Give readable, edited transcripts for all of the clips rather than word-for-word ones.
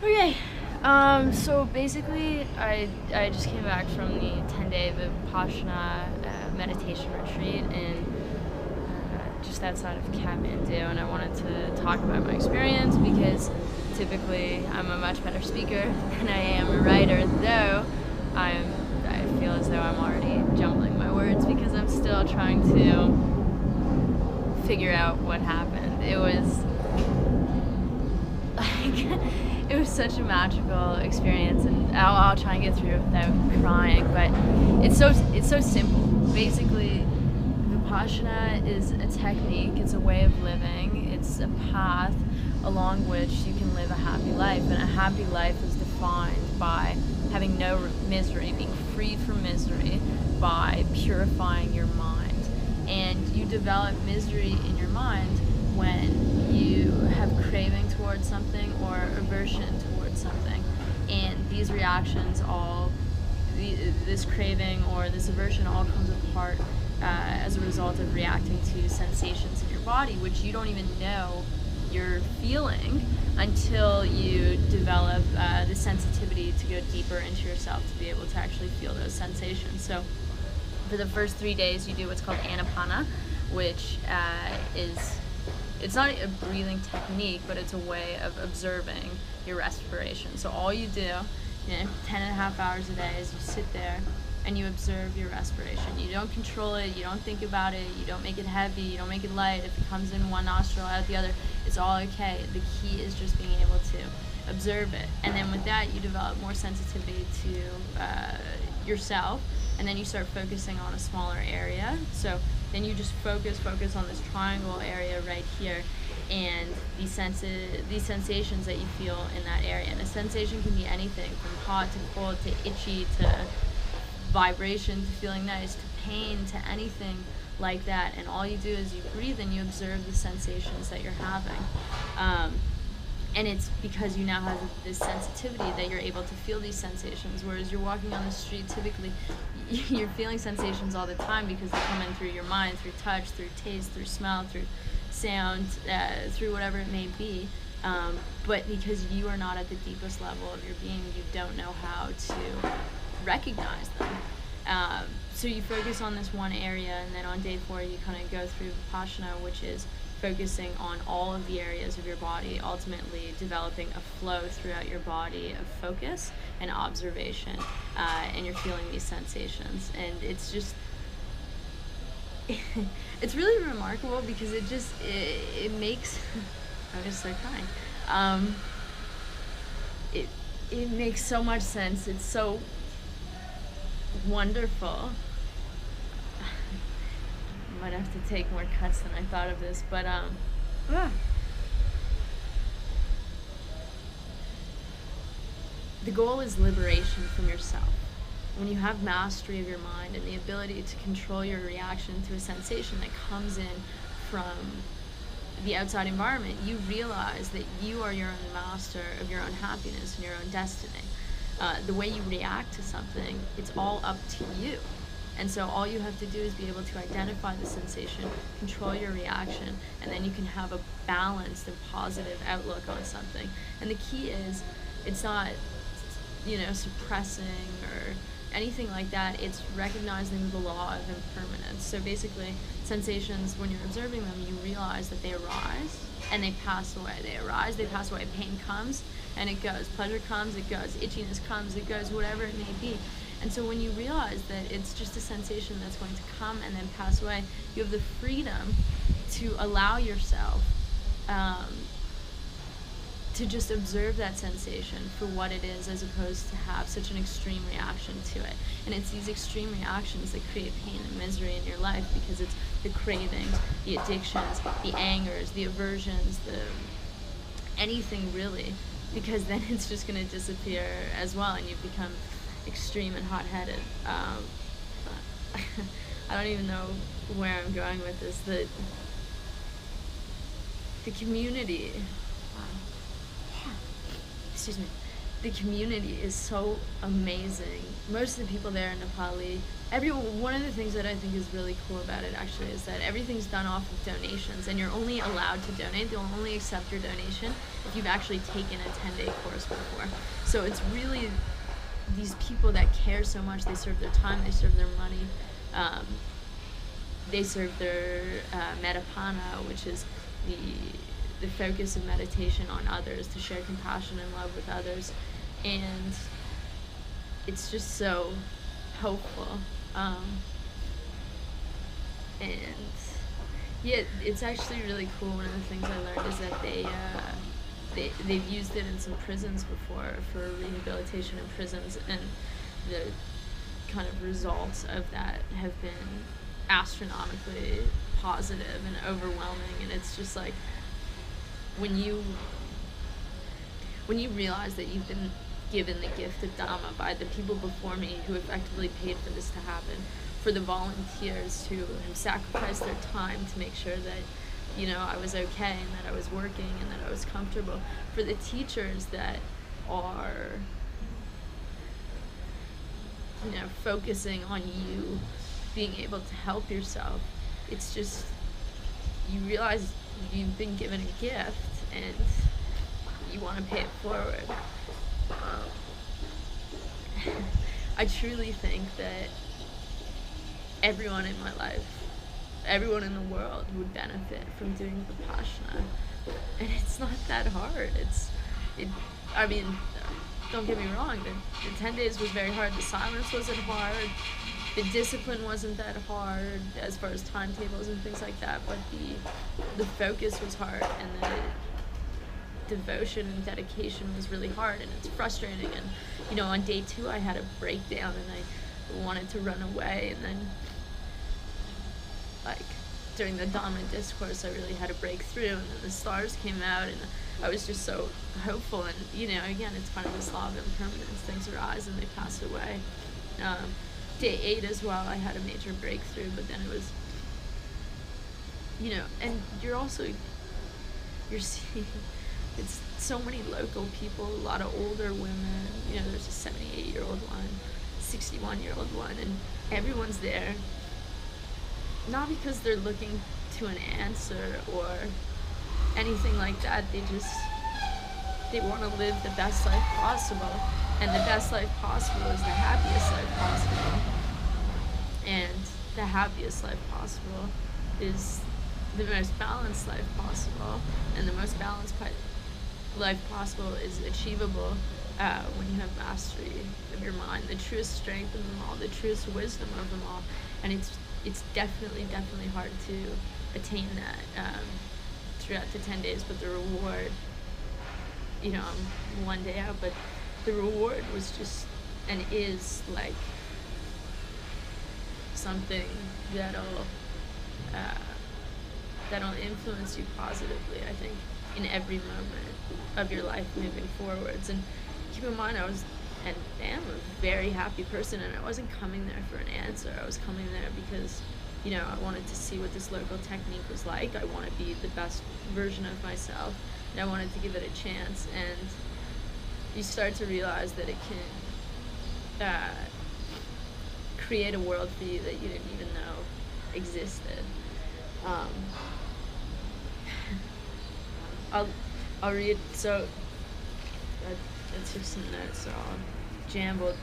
Okay, so basically, I just came back from the 10-day Vipassana meditation retreat in just outside of Kathmandu, and I wanted to talk about my experience because typically I'm a much better speaker than I am a writer, though I feel as though I'm already jumbling my words because I'm still trying to figure out what happened. It was like it was such a magical experience, and I'll try and get through it without crying. But it's so simple. Basically, Vipassana is a technique. It's a way of living. It's a path along which you can live a happy life, and a happy life is defined by having no misery, being freed from misery, by purifying your mind. And you develop misery in your mind when you have craving towards something or aversion towards something, and these reactions this craving or this aversion all comes apart as a result of reacting to sensations in your body, which you don't even know you're feeling until you develop the sensitivity to go deeper into yourself to be able to actually feel those sensations. So for the first 3 days, you do what's called anapana, which it's not a breathing technique, but it's a way of observing your respiration. So all you do, 10.5 hours a day, is you sit there and you observe your respiration. You don't control it, you don't think about it, you don't make it heavy, you don't make it light. If it comes in one nostril, out the other, it's all okay. The key is just being able to observe it. And then with that, you develop more sensitivity to yourself, and then you start focusing on a smaller area. So then you just focus on this triangle area right here, and these sensations that you feel in that area. And a sensation can be anything from hot to cold to itchy to vibration to feeling nice to pain to anything like that. And all you do is you breathe and you observe the sensations that you're having. And it's because you now have this sensitivity that you're able to feel these sensations, whereas you're walking on the street, typically you're feeling sensations all the time because they come in through your mind, through touch, through taste, through smell, through sound, through whatever it may be. But because you are not at the deepest level of your being, you don't know how to recognize them. So you focus on this one area, and then on day 4 you kind of go through Vipassana, which is focusing on all of the areas of your body, ultimately developing a flow throughout your body of focus and observation, and you're feeling these sensations. And it's just it's really remarkable because it makes I'm just so crying. It makes so much sense. It's so wonderful. I might have to take more cuts than I thought of this, but the goal is liberation from yourself. When you have mastery of your mind and the ability to control your reaction to a sensation that comes in from the outside environment, you realize that you are your own master of your own happiness and your own destiny. The way you react to something, it's all up to you. And so all you have to do is be able to identify the sensation, control your reaction, and then you can have a balanced and positive outlook on something. And the key is, it's not, suppressing or anything like that. It's recognizing the law of impermanence. So basically, sensations, when you're observing them, you realize that they arise and they pass away. They arise, they pass away. Pain comes and it goes. Pleasure comes, it goes. Itchiness comes, it goes, whatever it may be. And so when you realize that it's just a sensation that's going to come and then pass away, you have the freedom to allow yourself to just observe that sensation for what it is, as opposed to have such an extreme reaction to it. And it's these extreme reactions that create pain and misery in your life, because it's the cravings, the addictions, the angers, the aversions, anything really, because then it's just going to disappear as well, and you become extreme and hot-headed. I don't even know where I'm going with this. The community, excuse me, the community is so amazing. Most of the people there are Nepali. One of the things that I think is really cool about it actually is that everything's done off of donations, and you're only allowed to donate. They'll only accept your donation if you've actually taken a 10-day course before. So it's really these people that care so much. They serve their time, they serve their money, they serve their Vipassana, which is the focus of meditation on others, to share compassion and love with others. And it's just so hopeful. And yeah, it's actually really cool. One of the things I learned is that they've used it in some prisons before for rehabilitation in prisons, and the kind of results of that have been astronomically positive and overwhelming. And it's just like when you realize that you've been given the gift of Dhamma by the people before me who effectively paid for this to happen, for the volunteers who have sacrificed their time to make sure that, you know, I was okay and that I was working and that I was comfortable, for the teachers that are, you know, focusing on you being able to help yourself. It's just, you realize you've been given a gift and you want to pay it forward. I truly think that everyone in my life, everyone in the world would benefit from doing Vipassana. And it's not that hard. I mean, don't get me wrong, the 10 days was very hard. The silence wasn't hard. The discipline wasn't that hard as far as timetables and things like that, but the focus was hard, and the devotion and dedication was really hard, and it's frustrating. And, you know, on day 2 I had a breakdown and I wanted to run away, and then, like, during the Dhamma discourse I really had a breakthrough, and then the stars came out, and I was just so hopeful. And, you know, again, it's kind of this law of impermanence. Things arise and they pass away. Day 8 as well, I had a major breakthrough, but then it was, you know, and you're seeing, it's so many local people, a lot of older women, you know, there's a 78-year-old one, 61-year-old one, and everyone's there, not because they're looking to an answer or anything like that. They want to live the best life possible, and the best life possible is the happiest life possible, and the happiest life possible is the most balanced life possible, and the most balanced life possible is achievable when you have mastery of your mind, the truest strength of them all, the truest wisdom of them all. And it's definitely hard to attain that throughout the 10 days, but the reward, you know, I'm 1 day out, but the reward was just, and is, like, something that'll influence you positively, I think, in every moment of your life moving forwards. And keep in mind, I was and am a very happy person, and I wasn't coming there for an answer. I was coming there because, you know, I wanted to see what this local technique was like. I want to be the best version of myself, and I wanted to give it a chance. And you start to realize that it can create a world for you that you didn't even know existed. I'll read, so let's hear some notes. So I'll jumbled,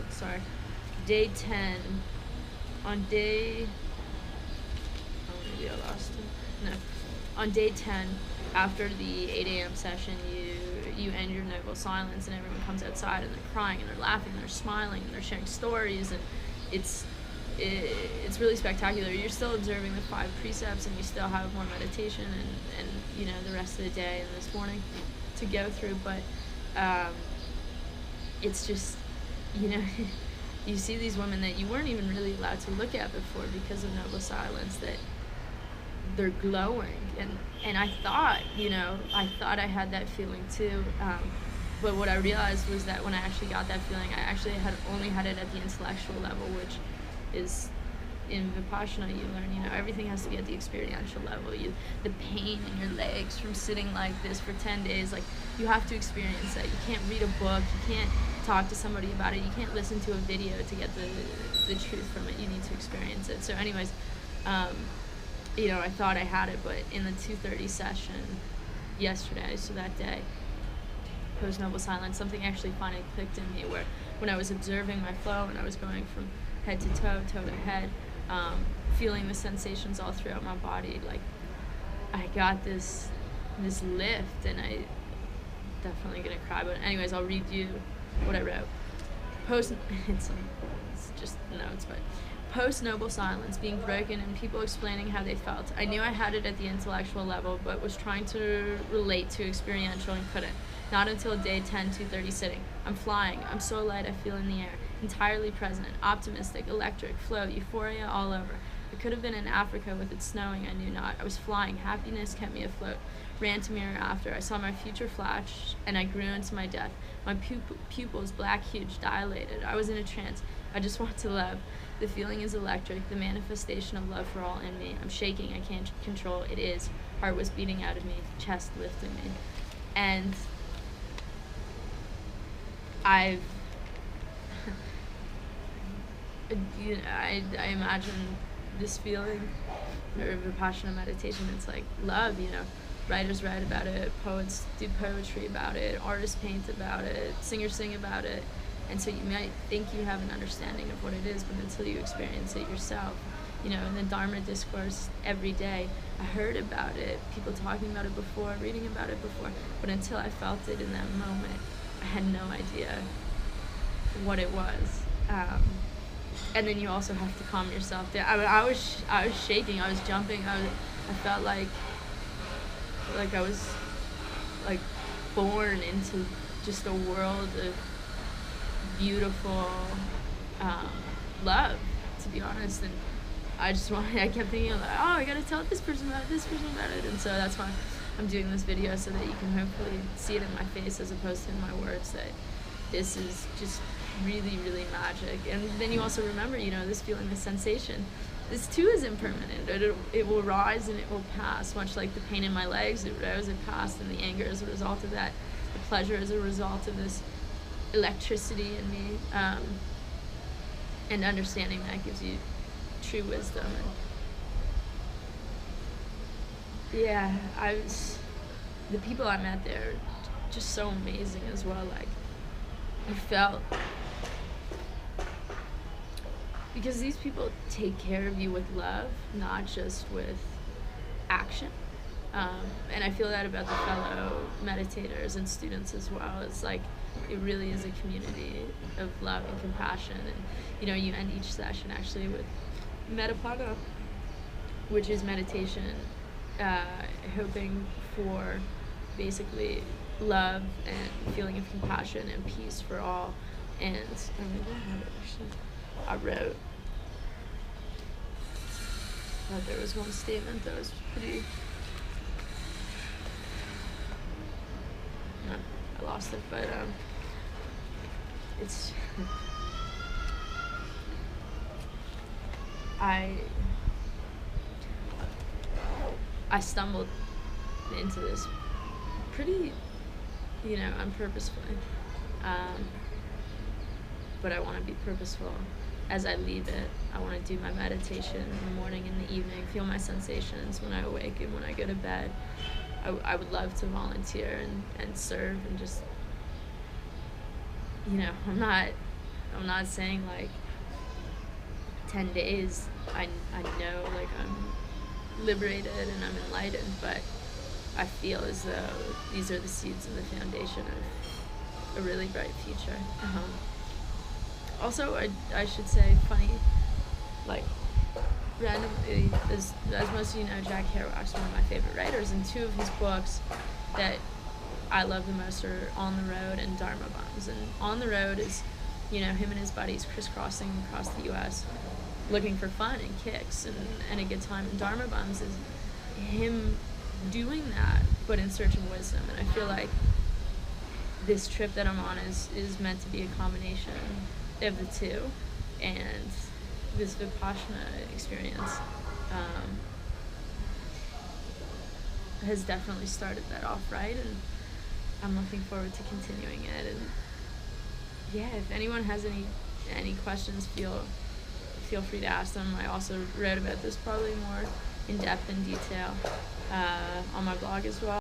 sorry. Day 10, on day, maybe I lost it. No. On day 10, after the 8 a.m. session, you end your noble silence, and everyone comes outside, and they're crying, and they're laughing, and they're smiling, and they're sharing stories, and it's really spectacular. You're still observing the 5 precepts, and you still have more meditation and you know, the rest of the day and this morning to go through, but it's just, you know, you see these women that you weren't even really allowed to look at before because of noble silence, that they're glowing, and I thought I had that feeling too, but what I realized was that when I actually got that feeling, I actually had only had it at the intellectual level, which is in Vipassana you learn, everything has to be at the experiential level. The pain in your legs from sitting like this for 10 days, like, you have to experience that. You can't read a book, you can't talk to somebody about it, you can't listen to a video to get the truth from it. You need to experience it. So anyways, I thought I had it, but in the 2:30 session yesterday, so that day, post Noble Silence, something actually finally clicked in me, where when I was observing my flow and I was going from head to toe, toe to head, feeling the sensations all throughout my body, like, I got this lift, and I definitely gonna cry, but anyways, I'll read you what I wrote. It's just notes, but post Noble Silence, being broken and people explaining how they felt. I knew I had it at the intellectual level, but was trying to relate to experiential and couldn't. Not until day 10, 2:30 sitting. I'm flying. I'm so light I feel in the air. Entirely present, optimistic, electric, flow, euphoria all over. I could have been in Africa with it snowing, I knew not. I was flying. Happiness kept me afloat. Ran to mirror after. I saw my future flash, and I grew into my death. My pupils, black, huge, dilated. I was in a trance. I just want to love. The feeling is electric, the manifestation of love for all in me. I'm shaking, I can't control. It is. Heart was beating out of me, chest lifting me. And I imagine this feeling, or Vipassana meditation, it's like love, Writers write about it, poets do poetry about it, artists paint about it, singers sing about it. And so you might think you have an understanding of what it is, but until you experience it yourself, in the Dharma discourse every day, I heard about it, people talking about it before, reading about it before, but until I felt it in that moment, I had no idea what it was. And then you also have to calm yourself down. I was shaking, I was jumping, I felt like I was like born into just a world of beautiful love, to be honest. And I kept thinking, like, oh, I gotta tell this person about it, and so that's why I'm doing this video, so that you can hopefully see it in my face as opposed to in my words, that this is just really, really magic. And then you also remember, this feeling, this sensation, this too is impermanent. It will rise and it will pass, much like the pain in my legs. It rose, it passed, and the anger is a result of that. The pleasure is a result of this electricity in me, and understanding that gives you true wisdom. And the people I met there, just so amazing as well. Like, I felt, because these people take care of you with love, not just with action. And I feel that about the fellow meditators and students as well. It's like, it really is a community of love and compassion. And you end each session actually with Vipassana, which is meditation, hoping for basically love and feeling of compassion and peace for all. And I wrote that there was one statement that was pretty, I lost it, but it's I stumbled into this pretty, unpurposefully, but I want to be purposeful as I leave it. I want to do my meditation in the morning and the evening, feel my sensations when I awake and when I go to bed. I would love to volunteer and serve, and just, I'm not saying like 10 days I know like I'm liberated and I'm enlightened, but I feel as though these are the seeds and the foundation of a really bright future. Also, I should say, funny, like, randomly, as most of you know, Jack Kerouac's one of my favorite writers, and two of his books that I love the most are On the Road and Dharma Bums. And On the Road is, him and his buddies crisscrossing across the U.S. looking for fun and kicks and a good time. And Dharma Bums is him doing that, but in search of wisdom. And I feel like this trip that I'm on is meant to be a combination of the two. And this Vipassana experience has definitely started that off right, and I'm looking forward to continuing it. And yeah, if anyone has any questions, feel free to ask them. I also read about this probably more in depth and detail on my blog as well.